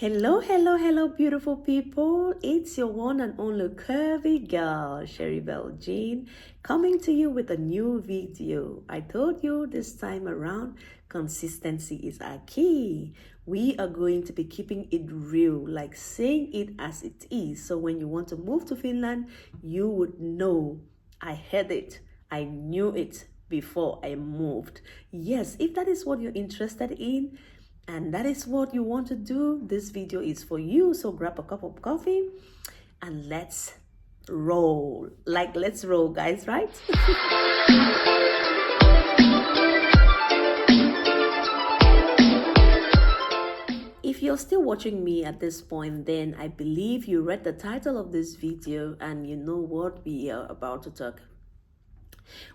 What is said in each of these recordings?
Hello, hello, hello, beautiful people. It's your one and only curvy girl, Sherry Bell Jean, coming to you with a new video. I told you this time around, consistency is our key. We are going to be keeping it real, like saying it as it is. So when you want to move to Finland, you would know. I heard it. I knew it before I moved. Yes, if that is what you're interested in, and that is what you want to do, this video is for you. So grab a cup of coffee and let's roll. Let's roll, guys, right? If you're still watching me at this point, then I believe you read the title of this video and you know what we are about to talk.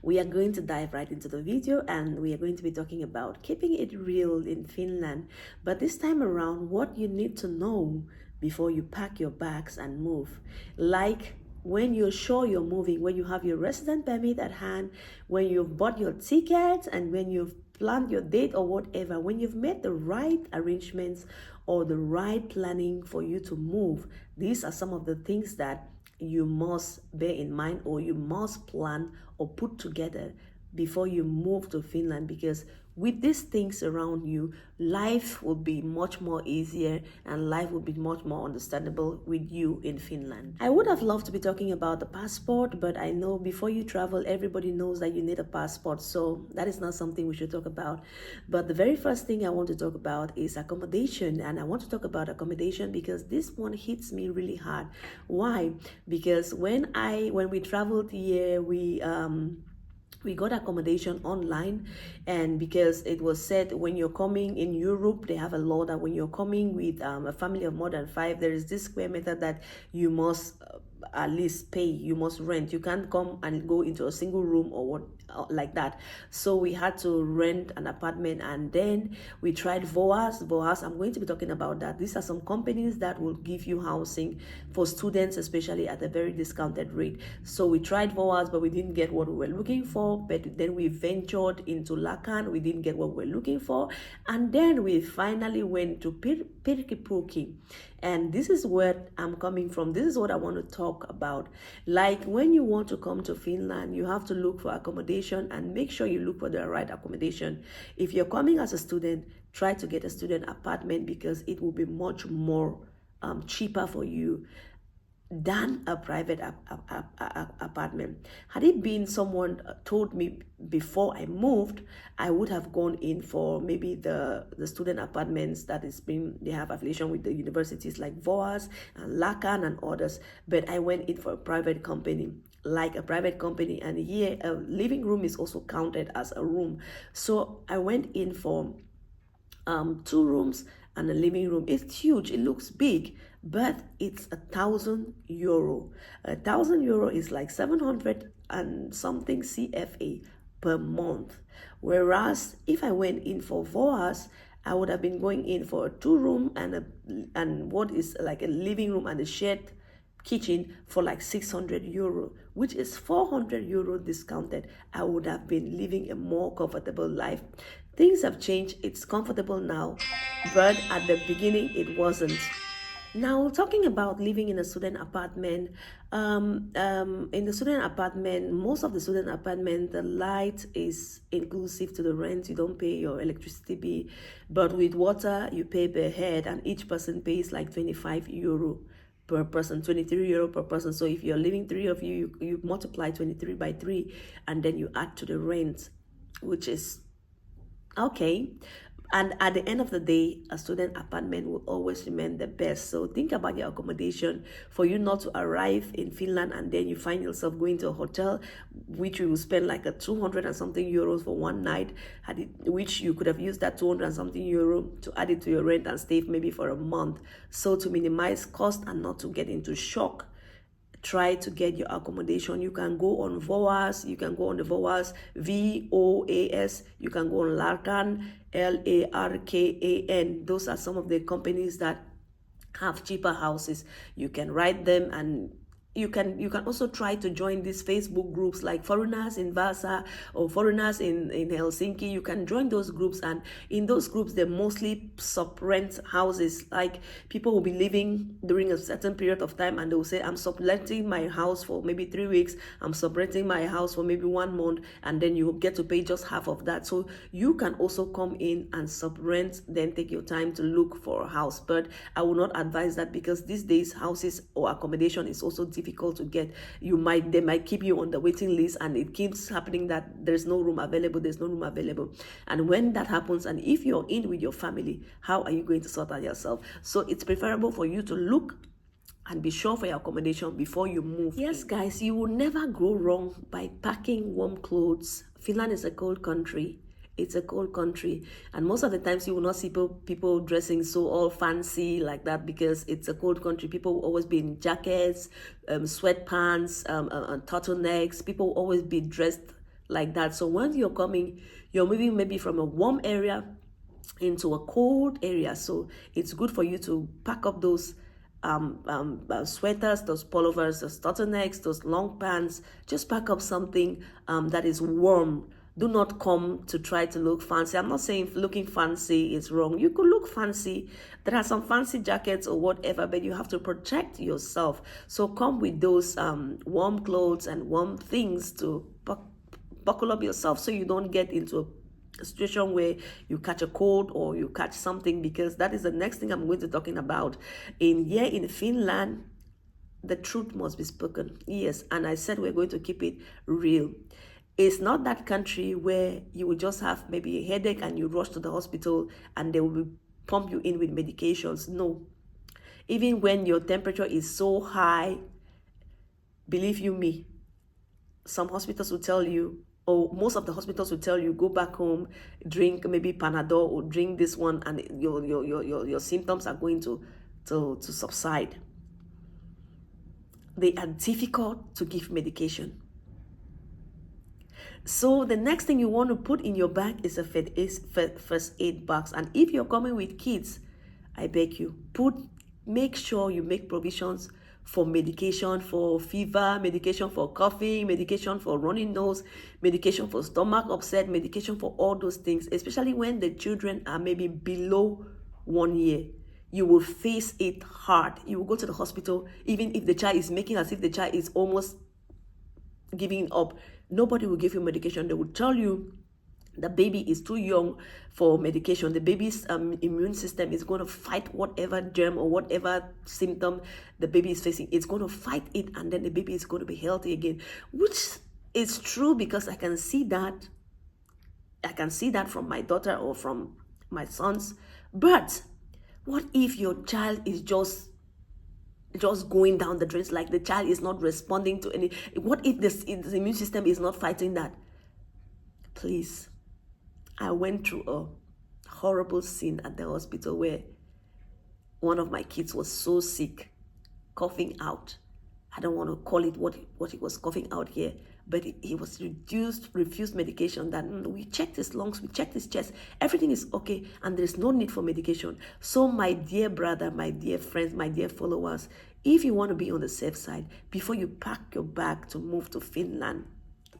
We are going to dive right into the video and we are going to be talking about keeping it real in Finland. But this time around, what you need to know before you pack your bags and move. Like when you're sure you're moving, when you have your resident permit at hand, when you've bought your ticket and when you've planned your date or whatever, when you've made the right arrangements or the right planning for you to move, these are some of the things that you must bear in mind or you must plan or put together before you move to Finland, because with these things around you, life will be much more easier and life will be much more understandable with you in Finland. I would have loved to be talking about the passport, but I know before you travel, everybody knows that you need a passport, so that is not something we should talk about. But the very first thing I want to talk about is accommodation, and I want to talk about accommodation because this one hits me really hard. Why? Because when we traveled here, we got accommodation online, and because it was said when you're coming in Europe, they have a law that when you're coming with a family of more than 5, there is this square meter that you must at least pay, you must rent. You can't come and go into a single room or what like that. So we had to rent an apartment, and then we tried VOAS. I'm going to be talking about that. These are some companies that will give you housing for students, especially at a very discounted rate. So we tried VOAS, but we didn't get what we were looking for. But then we ventured into Lakan. We didn't get what we were looking for. And then we finally went to Pirkipuki. And this is where I'm coming from. This is what I want to talk about. Like when you want to come to Finland, you have to look for accommodation and make sure you look for the right accommodation. If you're coming as a student, try to get a student apartment because it will be much more cheaper for you than a private apartment. Had it been someone told me before I moved, I would have gone in for maybe the student apartments that they have affiliation with the universities like VOAS and Lakan and others, but I went in for a private company. Like a private company, and here a living room is also counted as a room. So I went in for 2 rooms and a living room. It's huge, it looks big, but it's €1,000. €1,000 is like 700 and something CFA per month. Whereas if I went in for VOAS, I would have been going in for a 2-room and what is like a living room and a shared kitchen for like €600, which is €400 discounted. I would have been living a more comfortable life. Things have changed. It's comfortable now, but at the beginning it wasn't. Now, talking about living in a student apartment, in the student apartment, most of the student apartment, the light is inclusive to the rent. You don't pay your electricity bill, but with water, you pay per head, and each person pays like €25 per person, €23 per person. So if you're living 3 of you, you multiply 23 by 3, and then you add to the rent, which is okay. And at the end of the day, a student apartment will always remain the best. So think about your accommodation for you not to arrive in Finland and then you find yourself going to a hotel, which you will spend like a 200 and something euros for one night, which you could have used that 200 and something euro to add it to your rent and stay maybe for a month. So to minimize cost and not to get into shock, try to get your accommodation. You can go on VOAS, you can go on the VOAS, VOAS, you can go on Larkan, LARKAN. Those are some of the companies that have cheaper houses. You can write them and you can also try to join these Facebook groups like foreigners in Vasa or foreigners in Helsinki. You can join those groups, and in those groups they mostly sub-rent houses. Like people will be living during a certain period of time and they will say, I'm subletting my house for maybe 3 weeks, I'm subrenting my house for maybe 1 month, and then you get to pay just half of that. So you can also come in and sub-rent, then take your time to look for a house. But I will not advise that, because these days houses or accommodation is also difficult to get. They might keep you on the waiting list, and it keeps happening that there's no room available. And when that happens, and if you're in with your family, how are you going to sort out yourself? So it's preferable for you to look and be sure for your accommodation before you move. Yes, guys, you will never go wrong by packing warm clothes. Finland is a cold country. It's a cold country, and most of the times you will not see people dressing so all fancy like that, because it's a cold country. People will always be in jackets, sweatpants, and turtlenecks. People will always be dressed like that. So when you're coming, you're moving maybe from a warm area into a cold area. So it's good for you to pack up those sweaters, those pullovers, those turtlenecks, those long pants. Just pack up something that is warm. Do not come to try to look fancy. I'm not saying looking fancy is wrong. You could look fancy. There are some fancy jackets or whatever, but you have to protect yourself. So come with those warm clothes and warm things to buckle up yourself, so you don't get into a situation where you catch a cold or you catch something, because that is the next thing I'm going to talking about. In Finland, the truth must be spoken. Yes, and I said we're going to keep it real. It's not that country where you will just have maybe a headache and you rush to the hospital and they will pump you in with medications. No. Even when your temperature is so high, believe you me, some hospitals will tell you, or most of the hospitals will tell you, go back home, drink maybe Panadol or drink this one, and your symptoms are going to subside. They are difficult to give medication. So the next thing you want to put in your bag is first aid box. And if you're coming with kids, I beg you, make sure you make provisions for medication for fever, medication for coughing, medication for running nose, medication for stomach upset, medication for all those things, especially when the children are maybe below 1 year. You will face it hard. You will go to the hospital, even if the child is making as if the child is almost giving up. Nobody will give you medication. They will tell you the baby is too young for medication. The baby's immune system is going to fight whatever germ or whatever symptom the baby is facing. It's going to fight it, and then the baby is going to be healthy again, which is true, because I can see that. I can see that from my daughter or from my sons. But what if your child is just going down the drains, like the child is not responding to any? What if the immune system is not fighting that? Please, I went through a horrible scene at the hospital where one of my kids was so sick, coughing out. I don't want to call it what he was coughing out here, but he was refused medication. That we checked his lungs, we checked his chest, everything is okay, and there's no need for medication. So my dear brother, my dear friends, my dear followers, if you want to be on the safe side, before you pack your bag to move to Finland,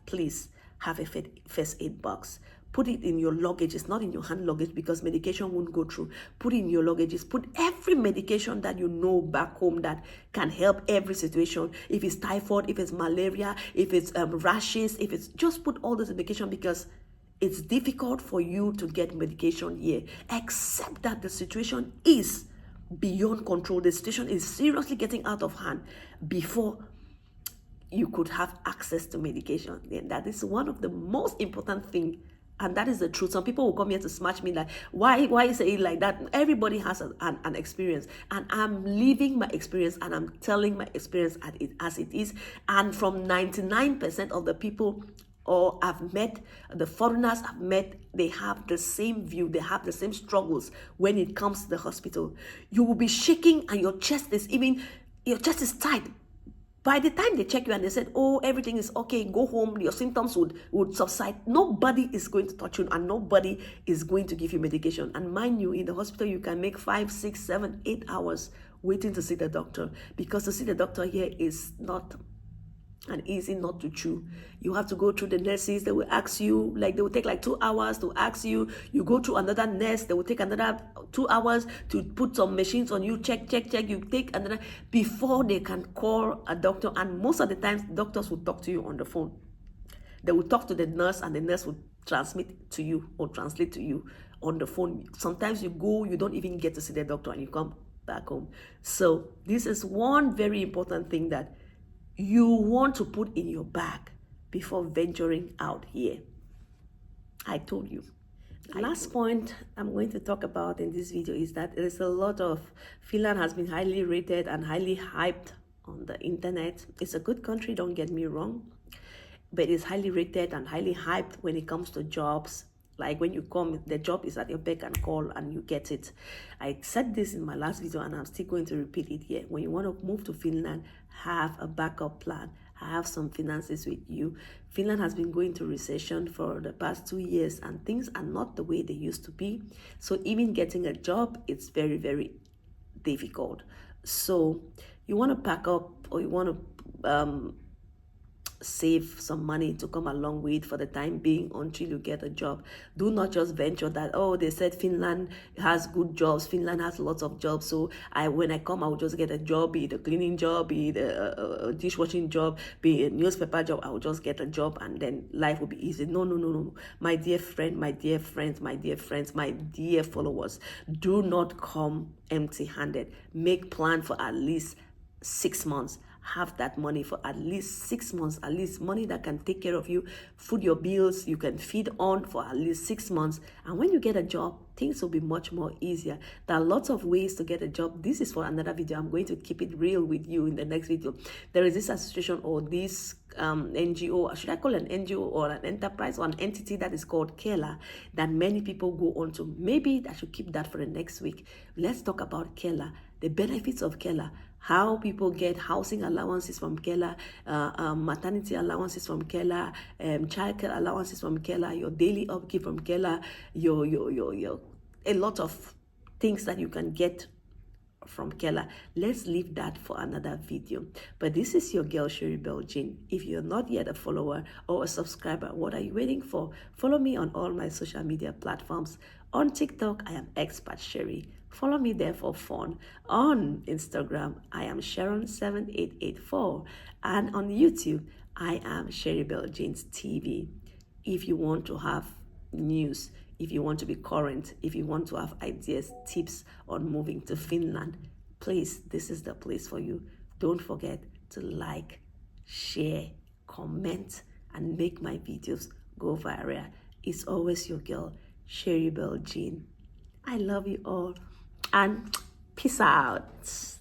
please have a first aid box. Put it in your luggage. It's not in your hand luggage, because medication won't go through. Put it in your luggages. Put every medication that you know back home that can help every situation. If it's typhoid, if it's malaria, if it's rashes, if it's, just put all this medication, because it's difficult for you to get medication here, except that the situation is beyond control. The situation is seriously getting out of hand before you could have access to medication. And that is one of the most important things. And that is the truth. Some people will come here to smash me like, why say it like that? Everybody has an experience, and I'm living my experience, and I'm telling my experience as it is. And from 99% of the people I've met, the foreigners I've met, they have the same view. They have the same struggles when it comes to the hospital. You will be shaking, and your chest is tight. By the time they check you and they said, oh, everything is okay, go home, your symptoms would subside, nobody is going to touch you, and nobody is going to give you medication. And mind you, in the hospital, you can make 5, 6, 7, 8 hours waiting to see the doctor, because to see the doctor here is not an easy nut to chew. You have to go through the nurses. They will ask you, like they will take like 2 hours to ask you. You go through another nurse. They will take another 2 hours to put some machines on you. Check. You take another before they can call a doctor. And most of the times, doctors will talk to you on the phone. They will talk to the nurse, and the nurse will transmit to you or translate to you on the phone. Sometimes you go, you don't even get to see the doctor, and you come back home. So this is one very important thing that you want to put in your bag before venturing out here. I told you. Last point I'm going to talk about in this video is that there's a lot of, Finland has been highly rated and highly hyped on the internet. It's a good country, don't get me wrong, but it's highly rated and highly hyped when it comes to jobs. Like when you come, the job is at your beck and call and you get it. I said this in my last video and I'm still going to repeat it here. When you want to move to Finland, have a backup plan. Have some finances with you. Finland has been going through recession for the past 2 years and things are not the way they used to be. So even getting a job, it's very, very difficult. So you want to pack up, or you want to save some money to come along with for the time being until you get a job. Do not just venture that, oh, they said Finland has good jobs, Finland has lots of jobs, so when I come, I will just get a job, be it a cleaning job, be it a dishwashing job, be it a newspaper job. I will just get a job and then life will be easy. No. My dear friend, my dear friends, my dear friends, my dear followers, do not come empty-handed. Make plan for at least 6 months. Have that money for at least 6 months, at least money that can take care of you, food, your bills, you can feed on for at least 6 months. And when you get a job, things will be much more easier. There are lots of ways to get a job. This is for another video. I'm going to keep it real with you in the next video. There is this association or this NGO, should I call it an NGO or an enterprise or an entity that is called Kela, that many people go on to. Maybe I should keep that for the next week. Let's talk about Kela, the benefits of Kela, how people get housing allowances from Kela, maternity allowances from Kela, childcare allowances from Kela, your daily upkeep from Kela, your a lot of things that you can get from Kela. Let's leave that for another video. But this is your girl Cherrybelle Jean. If you're not yet a follower or a subscriber, what are you waiting for? Follow me on all my social media platforms. On TikTok, I am Expat Sherry. Follow me there for fun. On Instagram, I am Sharon7884. And on YouTube, I am Cherrybelle Jeans TV. If you want to have news, if you want to be current, if you want to have ideas, tips on moving to Finland, please, this is the place for you. Don't forget to like, share, comment, and make my videos go viral. It's always your girl, Cherrybelle Jean. I love you all, and peace out.